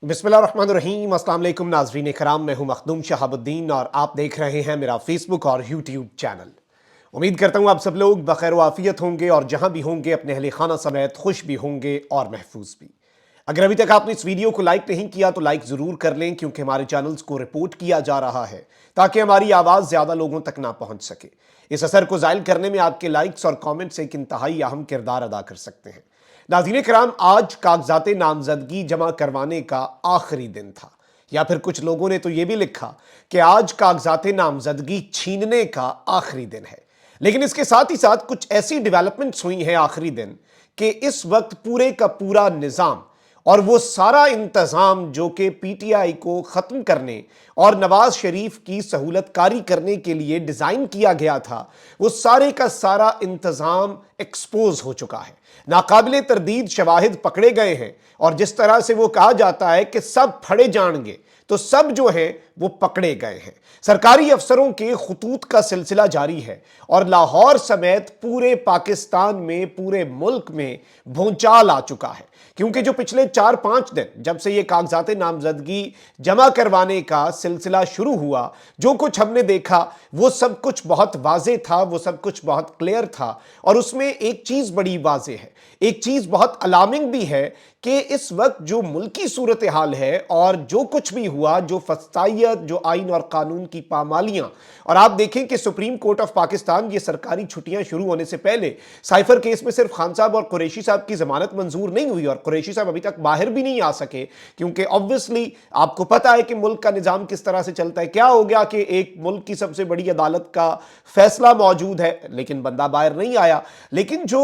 बिस्मिल्लाहिर्रहमानिर्रहीम। अस्सलाम वालेकुम नाज़रीन कराम, मैं हूं मखदूम शहाबुद्दीन और आप देख रहे हैं मेरा फेसबुक और यूट्यूब चैनल। उम्मीद करता हूं आप सब लोग बखैर वाफियत होंगे और जहां भी होंगे अपने अहले खाना समेत खुश भी होंगे और महफूज भी। अगर अभी तक आपने इस वीडियो को लाइक नहीं किया तो लाइक ज़रूर कर लें, क्योंकि हमारे चैनल्स को रिपोर्ट किया जा रहा है ताकि हमारी आवाज़ ज़्यादा लोगों तक ना पहुंच सके। इस असर को ज़ायल करने में आपके लाइक्स और कमेंट्स एक इंतहाई अहम किरदार अदा कर सकते हैं। नाज़रीन कराम, आज कागजात नामजदगी जमा करवाने का आखिरी दिन था, या फिर कुछ लोगों ने तो यह भी लिखा कि आज कागजात नामजदगी छीनने का आखिरी दिन है। लेकिन इसके साथ ही साथ कुछ ऐसी डेवलपमेंट्स हुई हैं आखिरी दिन कि इस वक्त पूरे का पूरा निज़ाम और वो सारा इंतज़ाम जो कि पीटीआई को ख़त्म करने और नवाज शरीफ की सहूलतकारी करने के लिए डिज़ाइन किया गया था, वो सारे का सारा इंतज़ाम एक्सपोज हो चुका है। नाकाबिले तरदीद शवाहिद पकड़े गए हैं और जिस तरह से वो कहा जाता है कि सब फड़े जाएंगे, तो सब जो है वो पकड़े गए हैं। सरकारी अफसरों के खुतूत का सिलसिला जारी है और लाहौर समेत पूरे पाकिस्तान में, पूरे मुल्क में भूचाल आ चुका है, क्योंकि जो पिछले 4-5 दिन जब से ये कागजात नामजदगी जमा करवाने का सिलसिला शुरू हुआ, जो कुछ हमने देखा वो सब कुछ बहुत वाज़ेह था, वो सब कुछ बहुत क्लियर था। और उसमें एक चीज़ बड़ी वाज़ेह है, एक चीज़ बहुत अलार्मिंग भी है कि इस वक्त जो मुल्की सूरत हाल है और जो कुछ भी हुआ, जो फस्तायत, जो आइन और कानून की पामालियां, और आप देखें कि सुप्रीम कोर्ट ऑफ पाकिस्तान ये सरकारी छुट्टियां शुरू होने से पहले साइफर केस में सिर्फ खान साहब और कुरैशी साहब की जमानत मंजूर नहीं हुई और कुरैशी साहब अभी तक बाहर भी नहीं आ सके, क्योंकि ऑब्वियसली आपको पता है कि मुल्क का निजाम किस तरह से चलता है। क्या हो गया कि एक मुल्क की सबसे बड़ी अदालत का फैसला मौजूद है लेकिन बंदा बाहर नहीं आया। लेकिन जो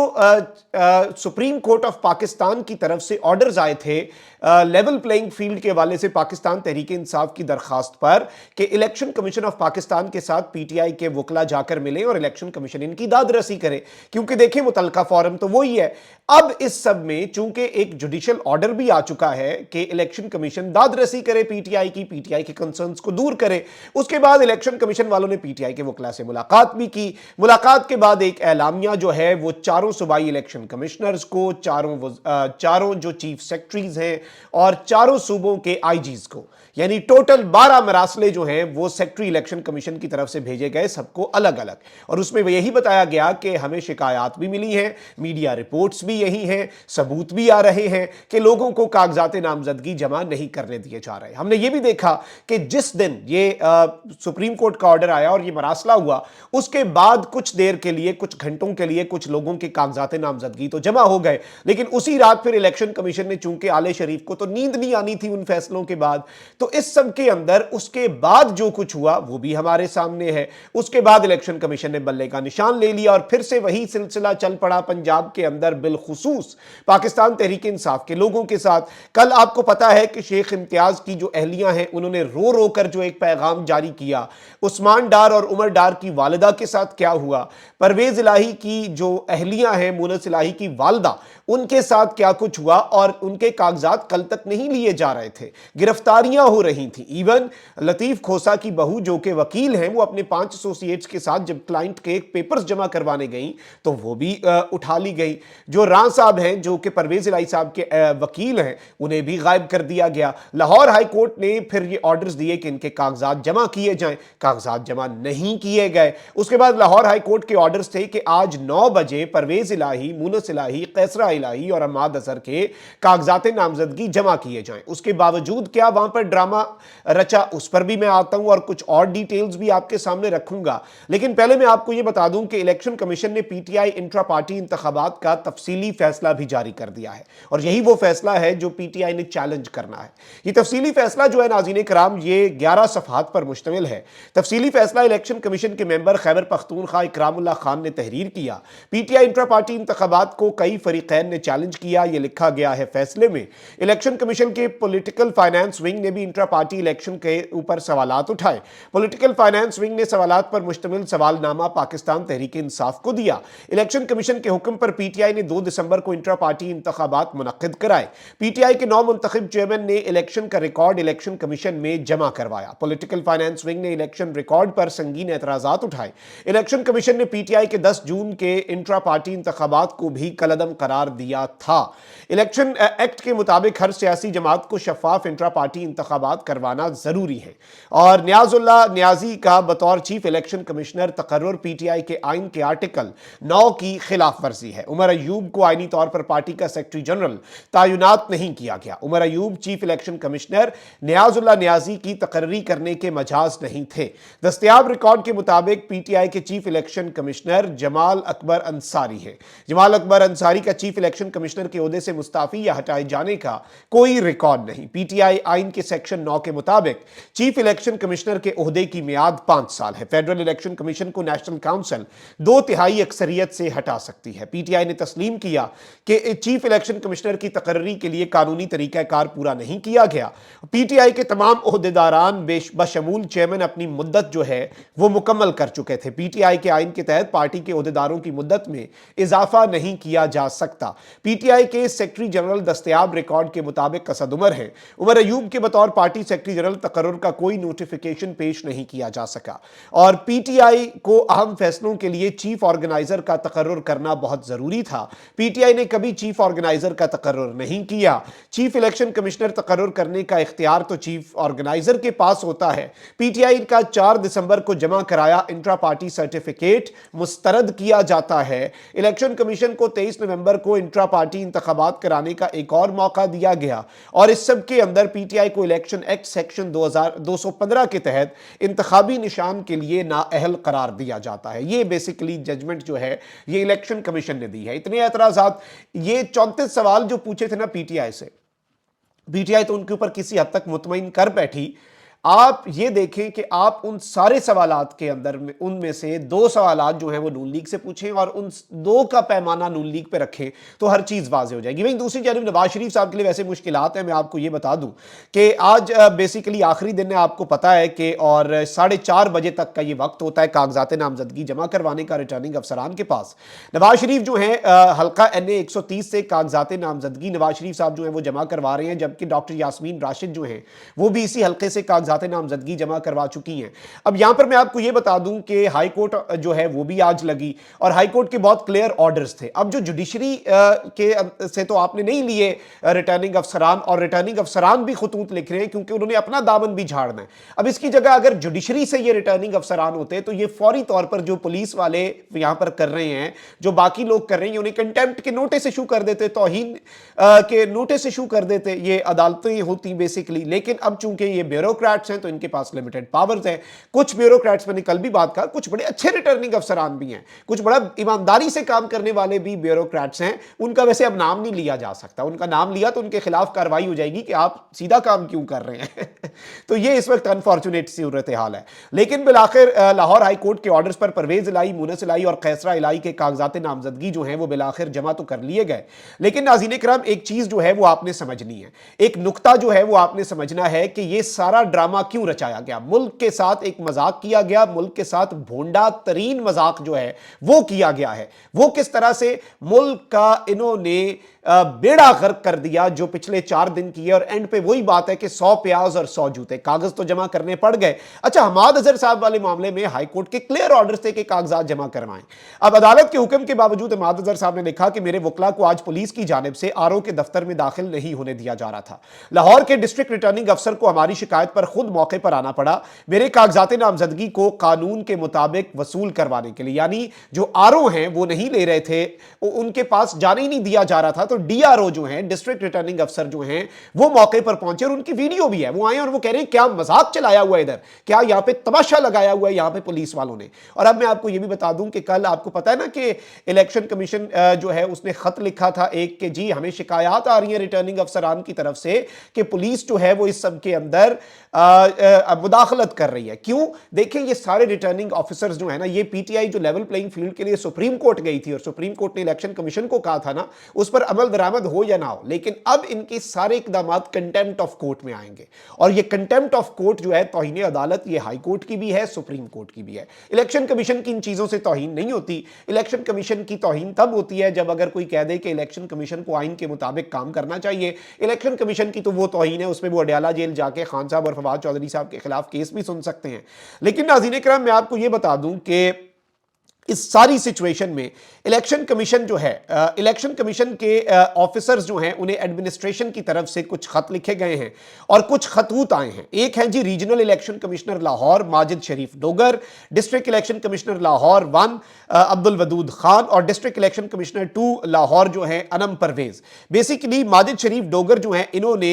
सुप्रीम कोर्ट ऑफ पाकिस्तान की तरफ से ऑर्डर्स आए थे लेवल प्लेइंग फील्ड के हवाले से पाकिस्तान तहरीक इंसाफ की दरखास्त पर कि इलेक्शन कमीशन ऑफ पाकिस्तान के साथ पीटीआई के वकला जाकर मिले और इलेक्शन कमीशन इनकी दादरसी करे, क्योंकि देखिए मुतलका फॉरम तो वही है। अब इस सब में चूंकि एक जुडिशियल ऑर्डर भी आ चुका है कि इलेक्शन कमीशन दादरसी करे पीटीआई की, पीटीआई के कंसर्न्स को दूर करे। उसके बाद इलेक्शन कमीशन वालों ने पीटीआई के वकला से मुलाकात भी की। मुलाकात के बाद एक एलामिया जो है वो चारों सूबाई इलेक्शन कमिश्नर्स को, चारों जो चीफ सेक्रेटरीज हैं और चारों सूबों के आईजीज को, यानी टोटल 12 मरासले जो हैं वो सेक्रेटरी इलेक्शन कमीशन की तरफ से भेजे गए, सबको अलग अलग। और उसमें यही बताया गया कि हमें शिकायत भी मिली हैं, मीडिया रिपोर्ट्स भी यही हैं, सबूत भी आ रहे हैं कि लोगों को कागजात नामजदगी जमा नहीं करने दिए जा रहे। हमने ये भी देखा कि जिस दिन ये सुप्रीम कोर्ट का ऑर्डर आया और ये मरासला हुआ, उसके बाद कुछ देर के लिए, कुछ घंटों के लिए कुछ लोगों के कागजात नामजदगी तो जमा हो गए, लेकिन उसी रात फिर इलेक्शन कमीशन ने, चूंकि आले शरीफ को तो नींद नहीं आनी थी उन फैसलों के बाद, तो इस सब के अंदर उसके बाद जो कुछ हुआ वो भी हमारे सामने है। उसके बाद इलेक्शन कमीशन ने बल्ले का निशान ले लिया और फिर से वही सिलसिला चल पड़ा पंजाब के अंदर, बिलखुसूस पाकिस्तान तहरीक इंसाफ के लोगों के साथ। कल आपको पता है कि शेख इम्तियाज की जो अहलियां हैं उन्होंने रो रो कर जो एक पैगाम जारी किया। उस्मान डार और उमर डार की वालिदा के साथ क्या हुआ, परवेज इलाही की जो अहलियां हैं, मुनस इलाही की वालिदा, उनके साथ क्या कुछ हुआ, और उनके कागजात कल तक नहीं लिए जा रहे थे, गिरफ्तारियां हो रही थी। इवन लतीफ खोसा की बहू जो कि वकील हैं, वो अपने 5 एसोसिएट्स के साथ जब क्लाइंट के पेपर्स जमा करवाने गई तो वो भी उठा ली गई। जो रां साहब हैं जो कि परवेज इलाही साहब के वकील हैं, उन्हें भी गायब कर दिया गया। लाहौर हाई कोर्ट ने फिर ये ऑर्डर्स दिए कि इनके कागजात जमा किए जाएं, कागजात जमा नहीं किए गए। उसके बाद लाहौर हाई कोर्ट के ऑर्डर्स थे कि आज 9 बजे परवेज इलाही, मुनस इलाही, कैसरा इलाही और अहमद अजहर के कागजात नामजदगी जमा किए जाएं। उसके बावजूद क्या वहां पर ड्रामा रचा, उस पर भी मैं आता हूं और कुछ और डिटेल्स भी आपके सामने रखूंगा। लेकिन पहले मैं आपको यह बता दूं कि इलेक्शन कमीशन ने पीटीआई इंट्रा पार्टी इंतखाबात का तफसीली फैसला भी जारी कर दिया है, और यही वो फैसला है जो पीटीआई ने चैलेंज करना है। ये तफसीली फैसला जो है नाज़रीन कराम, ये 11 सफ़हात पर मुश्तमिल है। तफसीली फैसला इलेक्शन कमीशन के मेंबर खैबर पख्तूनख्वा इकरामुल्लाह खान ने तहरीर किया। पीटीआई इंट्रा पार्टी इंतखाबात को कई फरीकैन ने चैलेंज किया। यह लिखा गया है फैसले में, इलेक्शन कमीशन के पॉलिटिकल फाइनेंस विंग ने भी इंट्रा पार्टी इलेक्शन के ऊपर सवालात उठाए। पॉलिटिकल फाइनेंस विंग ने सवालात पर मुश्तमिल सवालनामा पाकिस्तान तहरीक इंसाफ को दिया। इलेक्शन कमीशन के हुक्म पर पीटीआई ने 2 दिसंबर को इंट्रा पार्टी इंतखाबात मुनक्किद कराए। पीटीआई के 9 मुंतखब चेयरमैन ने इलेक्शन का रिकॉर्ड इलेक्शन कमीशन में जमा करवाया। पॉलिटिकल फाइनेंस विंग ने इलेक्शन रिकॉर्ड पर संगीन एतराजात उठाए। इलेक्शन कमीशन ने पीटीआई के 10 जून के इंट्रा पार्टी इंतखाबात को भी कलअदम करार दिया था। इलेक्शन एक्ट के मुताबिक हर सियासी जमात को शफाफ इंट्रा पार्टी इंतखाबात करवाना जरूरी है और नियाजुल्लाह नियाजी का बतौर चीफ इलेक्शन कमिश्नर तकर्रुर पीटीआई के आइन के आर्टिकल 9 की खिलाफ वर्जी है। उमर अयूब को आईनी तौर पर पार्टी का सेक्रेटरी जनरल तैनात नहीं किया गया। Umar Ayub chief election commissioner Niazullah Niazi की तकर्री करने के मजाज नहीं थे। दस्तयाब रिकॉर्ड के मुताबिक पीटीआई के chief election commissioner Jamal Akbar Ansari है। जमाल अकबर अंसारी का चीफ इलेक्शन कमिश्नर के ओहदे से मुस्ताफी या हटाए जाने का कोई रिकॉर्ड नहीं। पीटीआई आइन के सेक्शन 9 के मुताबिक चीफ इलेक्शन कमिश्नर के ओहदे की मियाद 5 साल है। फेडरल इलेक्शन कमीशन को नेशनल काउंसिल 2/3 अक्सरियत से हटा सकती है। पीटीआई ने तस्लीम किया कि चीफ इलेक्शन कमिश्नर की तकर्री के लिए कानूनी तरीकाकार पूरा नहीं किया गया। पीटीआई के तमाम ओहदेदारान बशमूल चेयरमैन अपनी मुद्दत जो है वो मुकम्मल कर चुके थे। पीटीआई के आइन के तहत पार्टी के ओहदेदारों की मुद्दत में इजाफा नहीं किया जा सकता। पीटीआई के सेक्रेटरी जनरल दस्तयाब रिकॉर्ड के मुताबिक असद उमर है। उमर अयूब के बतौर पार्टी सेक्रेटरी जनरल तकर्रुर का कोई नोटिफिकेशन पेश नहीं किया जा सका और पीटीआई को अहम फैसलों के लिए चीफ ऑर्गेनाइजर का तकर्रुर करना बहुत जरूरी था। पीटीआई ने कभी चीफ ऑर्गेनाइजर का तकर्रुर नहीं किया। चीफ इलेक्शन कमिश्नर तकर्रुर करने का इख्तियार तो चीफ ऑर्गेनाइजर के पास होता है। पीटीआई का 4 दिसंबर को जमा कराया इंट्रा पार्टी सर्टिफिकेट मुस्तरद किया जाता है। इलेक्शन कमीशन को 23 नवंबर को इंट्रा पार्टी इंतखाबात कराने का एक और मौका दिया गया और इस सब के अंदर पीटीआई को इलेक्शन एक्ट सेक्शन 215 के तहत इंतखाबी निशान के लिए नाअहल करार दिया जाता है। ये बेसिकली जजमेंट जो है ये इलेक्शन कमीशन ने दी है। इतने एतराजात, ये 34 सवाल जो पूछे थे ना पीटीआई से, पीटीआई तो उनके ऊपर किसी हद तक मुतमईन कर बैठी। आप ये देखें कि आप उन सारे सवालात के अंदर में उनमें से 2 सवालात जो हैं वो नून लीग से पूछें और उन 2 का पैमाना नून लीग पे रखें तो हर चीज़ वाज़ेह हो जाएगी। वहीं दूसरी जानिब नवाज शरीफ साहब के लिए वैसे मुश्किलात हैं। मैं आपको ये बता दूं कि आज बेसिकली आखिरी दिन है, आपको पता है कि और 4:30 बजे तक का ये वक्त होता है कागजात नामजदगी जमा करवाने का रिटर्निंग अफसरान के पास। नवाज शरीफ जो हैं हल्का NA 130 से कागजात नामजदगी नवाज शरीफ साहब जो हैं वो जमा करवा रहे हैं, जबकि डॉक्टर यास्मीन राशिद जो हैं वो भी इसी हल्के से कागजात नामजदगी जमा करवा चुकी हैं। अब यहां पर मैं आपको यह बता दूं कि हाई कोर्ट जो है वो भी आज लगी और हाई कोर्ट के बहुत क्लियर ऑर्डर्स थे। अब जो जुडिशरी के से तो आपने नहीं लिए रिटर्निंग अफसरान, और रिटर्निंग अफसरान भी खतूत लिख रहे हैं क्योंकि उन्होंने अपना दामन भी झाड़ना है। अब इसकी जगह अगर जुडिशरी से ये रिटर्निंग अफसरान होते तो ये फौरी तौर पर जो पुलिस वाले यहां पर कर रहे हैं, जो बाकी लोग कर रहे हैं, उन्हें कंटेम्प्ट के नोटिस इशू कर देते, तौहीन के नोटिस इशू कर देते। ये अदालतें होती बेसिकली, लेकिन अब चूंकि ये ब्यूरोक्रेट हैं तो इनके पास लिमिटेड पावर्स हैं। कुछ ब्यूरोक्रेट्स, मैंने कल भी बात कहा, कुछ बड़े अच्छे रिटर्निंग अफसरान भी हैं, कुछ बड़ा ईमानदारी से काम करने वाले भी ब्यूरोक्रेट्स हैं। उनका वैसे अब नाम नहीं लिया जा सकता, उनका नाम लिया तो उनके खिलाफ कार्रवाई हो जाएगी कि आप सीधा काम क्यों कर रहे हैं तो ये इस वक्त अनफॉर्चुनेट सूरत हाल है। लेकिन बिलाखिर लाहौर हाई कोर्ट के ऑर्डर्स पर परवेज इलाही, मुनस इलाही और कैसरा इलाही के कागजात नामजदगी जो हैं वो बिलाखिर जमा तो कर लिए गए। लेकिन नाज़रीन इकराम, एक चीज जो है वो आपने समझनी है, एक नुक्ता जो है वो आपने समझना है कि ये सारा ड्रामा क्यों रचाया गया। मुल्क के साथ एक मजाक किया गया, मुल्क के साथ भोंडा तरीन मजाक जो है वो किया गया है। वो किस तरह से मुल्क का इन्होंने बेड़ा गर्क कर दिया जो पिछले 4 दिन की है, और एंड पे वही बात है कि 100 प्याज और 100 जूते, कागज तो जमा करने पड़ गए। अच्छा, हमाद अजहर साहब वाले मामले में हाई कोर्ट के क्लियर ऑर्डर्स थे कि कागजात जमा करवाएं। अब अदालत के हुक्म के बावजूद हमाद अजहर साहब ने लिखा कि मेरे वकला को आज पुलिस की जानिब से आरओ के दफ्तर में दाखिल नहीं होने दिया जा रहा था। लाहौर के डिस्ट्रिक्ट रिटर्निंग अफसर को हमारी शिकायत पर खुद मौके पर आना पड़ा मेरे कागजात नामजदगी को कानून के मुताबिक वसूल करवाने के लिए। यानी जो आरओ हैं वो नहीं ले रहे थे, उनके पास जाने ही नहीं दिया जा रहा था। तो डीआरओ जो हैं, डिस्ट्रिक्ट रिटर्निंग अफसर जो हैं, वो मौके पर पहुंचे और उनकी वीडियो भी है। वो आए और वो कह रहे हैं क्या मजाक चलाया हुआ है इधर, क्या यहां पे तमाशा लगाया हुआ है यहां पे पुलिस वालों ने। और अब मैं आपको ये भी बता दूं कि कल आपको पता है ना कि इलेक्शन कमीशन जो है उसने खत लिखा था एक कि जी हमें शिकायत आ रही है रिटर्निंग अफसरान की तरफ से कि पुलिस जो है वो इस सब के अंदर मुदाखलत कर रही है। क्यों? देखें, ये सारे रिटर्निंग ऑफिसर्स जो है ना, ये पीटीआई जो लेवल प्लेइंग फील्ड के लिए सुप्रीम कोर्ट गई थी और सुप्रीम कोर्ट ने इलेक्शन कमीशन को कहा था ना उस पर अमल दरामद हो या ना हो, लेकिन अब इनके सारे इकदाम कंटेम्प्ट ऑफ कोर्ट में आएंगे। और ये कंटेम्प्ट ऑफ कोर्ट जो है तौहीन अदालत, ये हाई कोर्ट की भी है, सुप्रीम कोर्ट की भी है। इलेक्शन कमीशन की इन चीजों से तौहीन नहीं होती। इलेक्शन कमीशन की तौहीन तब होती है जब अगर कोई कह दे कि इलेक्शन कमीशन को आइन के मुताबिक काम करना चाहिए। इलेक्शन कमीशन की तो वो तौहीन है, उसमें वो अडयाला जेल जाके खान साहब और फवाद चौधरी साहब के खिलाफ केस भी सुन सकते हैं। लेकिन नाज़रीन इकराम, मैं आपको ये बता दूं कि इस सारी सिचुएशन में इलेक्शन कमीशन जो है, इलेक्शन कमीशन के ऑफिसर्स जो हैं उन्हें एडमिनिस्ट्रेशन की तरफ से कुछ खत लिखे गए हैं और कुछ खतूत आए हैं। एक है जी regional election commissioner Lahore Majid Sharif Dogar, district election commissioner Lahore 1 Abdul Wadood Khan और डिस्ट्रिक्ट इलेक्शन कमिश्नर 2 लाहौर जो है अनम परवेज। बेसिकली माजिद शरीफ डोगर जो हैं इन्होंने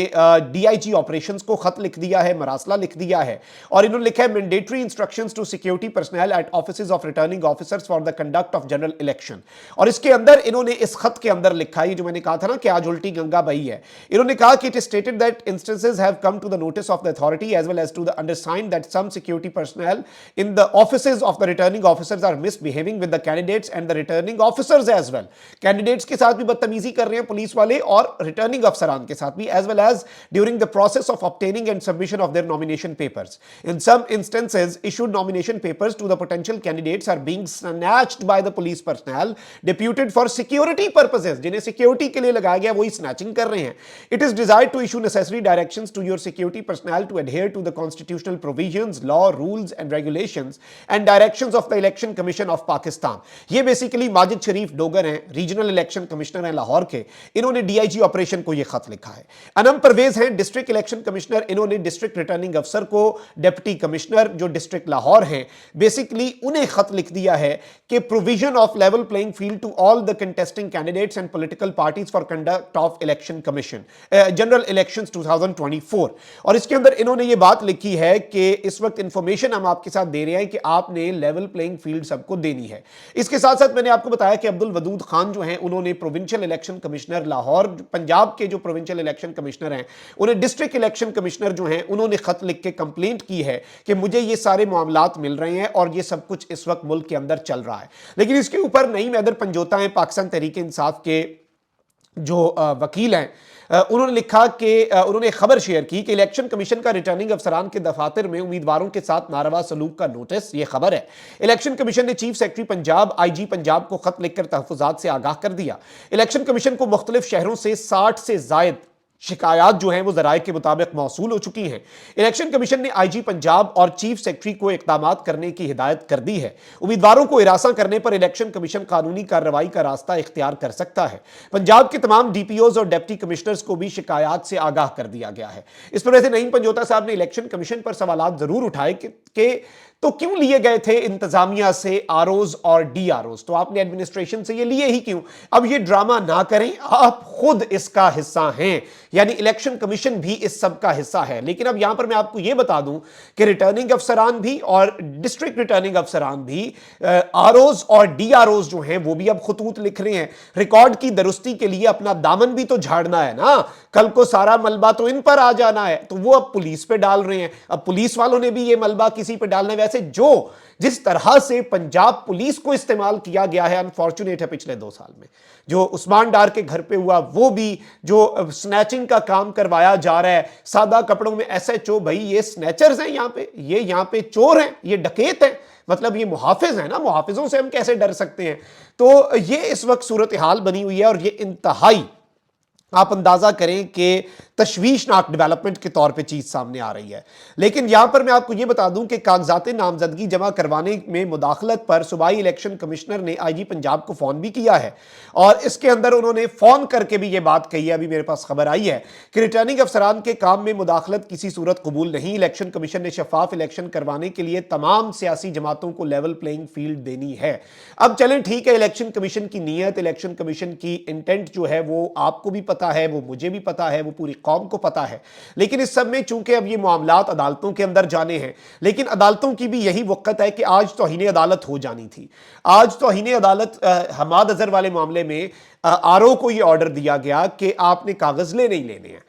डीआईजी ऑपरेशंस को खत लिख दिया है, मरासला लिख दिया है और इन्होंने लिखा है mandatory instructions to security personnel at offices of returning officers for the conduct of general election. और इसके अंदर इन्होंने इस खत के अंदर लिखा है, जो मैंने कहा था ना कि आज उल्टी गंगा बही है, इन्होंने कहा कि it is stated that instances have come to the notice of the authority as well as to the undersigned that some security personnel in the offices of the returning officers are misbehaving with the candidates and the returning officers as well. Candidates के साथ भी बदतमीजी कर रहे हैं police वाले और returning अफसरान के साथ भी, as well as during the process of obtaining and submission of their nomination papers. In some instances issued nomination papers to the potential candidates are being snatched by the police personnel deputed for security purposes, जिन्हें security के लिए लगाया गया वही snatching कर रहे हैं। It is desired to issue necessary directions to your security personnel to adhere to the constitutional provisions, law, rules and regulations and directions of the Election Commission of Pakistan। ये basically Majid Sharif Dogar हैं, regional election commissioner हैं लाहौर के, इन्होंने DIG operation को ये खत लिखा है। अनम परवेज हैं डिस्ट्रिक्ट इलेक्शन कमिश्नर, इन्होंने डिस्ट्रिक्ट रिटर्निंग अफसर को, डिप्टी कमिश्नर जो डिस्ट्रिक्ट लाहौर हैं, बेसिकली उन्हें खत लिख दिया है कि provision of level playing field to all the contesting candidates and political parties for conduct of election commission general elections 2024। और इसके अंदर इन्होंने ये बात लिखी है कि इस वक्त इंफॉर्मेशन हम आपके साथ दे रहे हैं कि आपने लेवल प्लेइंग फील्ड सबको देनी है। इसके साथ साथ मैंने आपको बताया कि अब्दुल वदूद खान जो हैं उन्होंने provincial election commissioner Lahore, Punjab के जो प्रोविंशियल इलेक्शन कमिश्नर हैं, उन्हें डिस्ट्रिक्ट इलेक्शन कमिश्नर जो हैं उन्होंने खत लिख के कंप्लेंट की है कि मुझे ये सारे मामलात मिल रहे हैं और ये सब कुछ इस वक्त मुल्क के अंदर चल रहा है। लेकिन इसके ऊपर नईम हैदर पंजोता हैं, पाकिस्तान तहरीक इंसाफ के जो वकील हैं, उन्होंने लिखा कि उन्होंने खबर शेयर की कि इलेक्शन कमीशन का रिटर्निंग अफसरान के दफातर में उम्मीदवारों के साथ नारवा सलूक का नोटिस, ये खबर है। इलेक्शन कमीशन ने chief secretary Punjab, IG Punjab को खत लिखकर तहफुजात से आगाह कर दिया। इलेक्शन कमीशन को मुख्तलिफ शहरों से 60 से जायद शिकायत जो हैं वो ज़राए के मुताबिक मौसूल हो चुकी हैं। इलेक्शन कमीशन ने आईजी पंजाब और चीफ सेक्रेटरी को इक़दामात करने की हिदायत कर दी है। उम्मीदवारों को हिरासा करने पर इलेक्शन कमीशन कानूनी कार्रवाई का रास्ता इख्तियार कर सकता है। पंजाब के तमाम डीपीओज और डिप्टी कमिश्नर्स को भी शिकायत से आगाह कर दिया गया है। इस पर वैसे नईम पंजोता साहब ने इलेक्शन कमीशन पर सवालात जरूर उठाए कि तो क्यों लिए गए थे इंतजामिया से आरओज और डीआरओज, तो आपने एडमिनिस्ट्रेशन से ये लिए ही क्यों? अब ये ड्रामा ना करें, आप खुद इसका हिस्सा हैं, यानी इलेक्शन कमीशन भी इस सब का हिस्सा है। लेकिन अब यहां पर मैं आपको ये बता दूं कि रिटर्निंग अफसरान भी और डिस्ट्रिक्ट रिटर्निंग अफसरान भी आरओज और डीआरओज जो हैं वो भी अब खतूत लिख रहे हैं। रिकॉर्ड की दुरुस्ती के लिए अपना दामन भी तो झाड़ना है ना, कल को सारा मलबा तो इन पर आ जाना है, तो वो अब पुलिस पे डाल रहे हैं। अब पुलिस वालों ने भी ये मलबा किसी पे डालना है। वैसे जो जिस तरह से पंजाब पुलिस को इस्तेमाल किया गया है, अनफॉर्चुनेट है पिछले 2 साल में, जो उस्मान डार के घर पे हुआ, वो भी जो स्नैचिंग का काम करवाया जा रहा है सादा कपड़ों में, एसएचओ, भाई ये स्नैचर्स हैं, यहाँ पे चोर हैं, ये डकैत हैं, मतलब ये मुहाफिज हैं ना, मुहाफिजों से हम कैसे डर सकते हैं? तो ये इस वक्त सूरत हाल बनी हुई है और ये इंतहाई, आप अंदाजा करें कि तशवीशनाक डेवलपमेंट के तौर पे चीज़ सामने आ रही है। लेकिन यहां पर मैं आपको यह बता दूं कि कागजात नामजदगी जमा करवाने में मुदाखलत पर सूबाई इलेक्शन कमिश्नर ने आईजी पंजाब को फ़ोन भी किया है और इसके अंदर उन्होंने फ़ोन करके भी ये बात कही है, अभी मेरे पास खबर आई है कि रिटर्निंग अफसरान के काम में मुदाखलत किसी सूरत कबूल नहीं। इलेक्शन कमीशन ने शफाफ इलेक्शन करवाने के लिए तमाम सियासी जमातों को लेवल प्लेइंग फील्ड देनी है। अब चलें ठीक है, इलेक्शन कमीशन की नीयत, इलेक्शन कमीशन की इंटेंट जो है वो आपको भी पता है, वो मुझे भी पता है, वो पूरी कौम को पता है। लेकिन इस सब में चूंकि अब ये मामलात अदालतों के अंदर जाने हैं, लेकिन अदालतों की भी यही वक्त है कि आज तौहीन अदालत हो जानी थी। आज तौहीन अदालत हमाद अजहर वाले मामले में आरओ को ये ऑर्डर दिया गया कि आपने कागज लेने ही लेने हैं।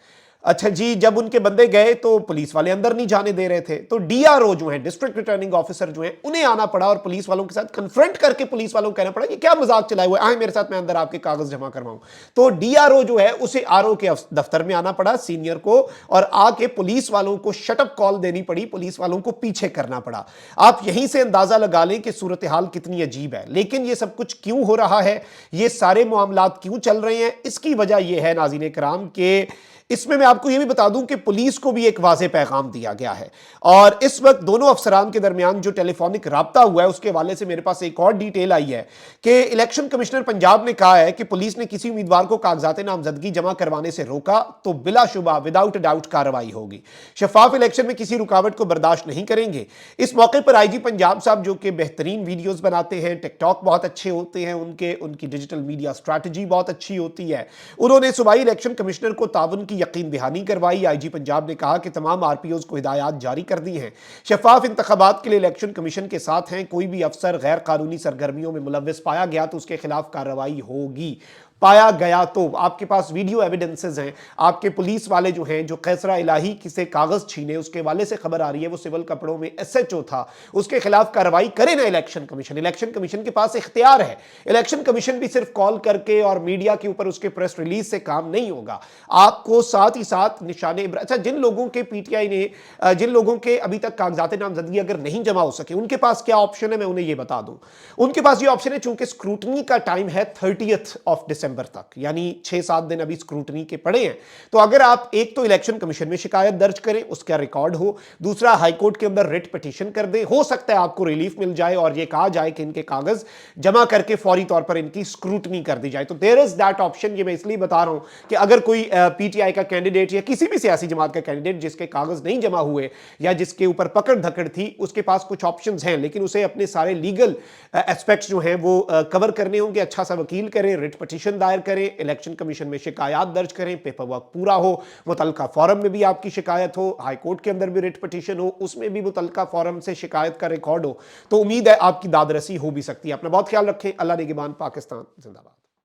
अच्छा जी, जब उनके बंदे गए तो पुलिस वाले अंदर नहीं जाने दे रहे थे, तो डीआरओ जो है, डिस्ट्रिक्ट रिटर्निंग ऑफिसर जो है, उन्हें आना पड़ा और पुलिस वालों के साथ कन्फ्रंट करके पुलिस वालों को कहना पड़ा कि क्या मजाक चलाए हुए, आए मेरे साथ, मैं अंदर आपके कागज जमा करवाऊं। तो डीआरओ जो है उसे आरओ के दफ्तर में आना पड़ा, सीनियर को, और आके पुलिस वालों को शटअप कॉल देनी पड़ी, पुलिस वालों को पीछे करना पड़ा। आप यहीं से अंदाजा लगा लें कि सूरत हाल कितनी अजीब है। लेकिन ये सब कुछ क्यों हो रहा है, ये सारे मामलात क्यों चल रहे हैं? इसकी वजह यह है नाज़रीन किराम के اس میں آپ کو یہ بھی بتا دوں کہ پولیس کو بھی ایک واضح پیغام دیا گیا ہے، اور اس وقت دونوں افسران کے درمیان جو ٹیلی فونک رابطہ ہوا ہے اس کے حوالے سے میرے پاس ایک اور ڈیٹیل آئی ہے کہ الیکشن کمشنر پنجاب نے کہا ہے کہ پولیس نے کسی امیدوار کو کاغذات نامزدگی جمع کروانے سے روکا تو بلا شبہ وداؤٹ ڈاؤٹ کارروائی ہوگی، شفاف الیکشن میں کسی رکاوٹ کو برداشت نہیں کریں گے۔ اس موقع پر آئی جی پنجاب صاحب جو کہ بہترین ویڈیوز بناتے ہیں، ٹک ٹاک بہت اچھے ہوتے ہیں ان کی ڈیجیٹل میڈیا اسٹریٹجی بہت اچھی ہوتی ہے، انہوں نے صوبائی الیکشن کمشنر کو تعاون کی یقین دہانی کروائی۔ آئی جی پنجاب نے کہا کہ تمام آر پی اوز کو ہدایات جاری کر دی ہیں، شفاف انتخابات کے لیے الیکشن کمیشن کے ساتھ ہیں، کوئی بھی افسر غیر قانونی سرگرمیوں میں ملوث پایا گیا تو اس کے خلاف کارروائی ہوگی، پایا گیا تو۔ آپ کے پاس ویڈیو ایویڈنسز ہیں، آپ کے پولیس والے جو ہیں جو قیصرہ الہی سے کاغذ چھینے، اس کے والے سے خبر آ رہی ہے وہ سول کپڑوں میں ایس ایچ او تھا، اس کے خلاف کارروائی کرے نا الیکشن کمیشن۔ الیکشن کمیشن کے پاس اختیار ہے، الیکشن کمیشن بھی صرف کال کر کے اور میڈیا کے اوپر اس کے پریس ریلیز سے کام نہیں ہوگا، آپ کو ساتھ ہی ساتھ نشانے اچھا جن لوگوں کے پی ٹی آئی نے جن لوگوں کے ابھی تک کاغذات نامزدگی اگر نہیں جمع ہو سکے ان کے پاس کیا آپشن ہے میں انہیں یہ بتا دوں، ان کے پاس یہ آپشن ہے چونکہ سکروٹنی کا ٹائم ہے 30 دسمبر تک، یعنی 6-7 دن ابھی سکروٹنی کے پڑے ہیں، تو اگر آپ ایک تو الیکشن کمیشن میں شکایت درج کریں، اس کا ریکارڈ ہو، دوسرا ہائی کورٹ کے اندر ریٹ پٹیشن کر دیں، ہو سکتا ہے آپ کو ریلیف مل جائے اور یہ کہا جائے کہ ان کے کاغذ جمع کر کے فوری طور پر ان کی سکروٹنی کر دی جائے، تو دیر از دیٹ آپشن۔ یہ میں اس لیے بتا رہا ہوں کہ اگر کوئی پی ٹی آئی کا کینڈیڈیٹ یا کسی بھی سیاسی جماعت کا کینڈیڈیٹ جس کے کاغذ نہیں جمع ہوئے یا جس کے اوپر پکڑ دھکڑ تھی، اس کے پاس کچھ آپشنز ہیں لیکن اسے اپنے سارے لیگل ایسپیکٹس جو ہیں وہ کور کرنے ہوں گے، اچھا سا وکیل کریں، ریٹ پٹیشن دائر کریں، الیکشن کمیشن میں شکایات درج کریں، پیپر ورک پورا ہو، متعلقہ فورم میں بھی آپ کی شکایت ہو، ہائی کورٹ کے اندر بھی ریٹ پٹیشن ہو، اس میں بھی متعلقہ فورم سے شکایت کا ریکارڈ ہو، تو امید ہے آپ کی داد رسی ہو بھی سکتی ہے۔ اپنا بہت خیال رکھیں، اللہ نگہبان، پاکستان زندہ باد۔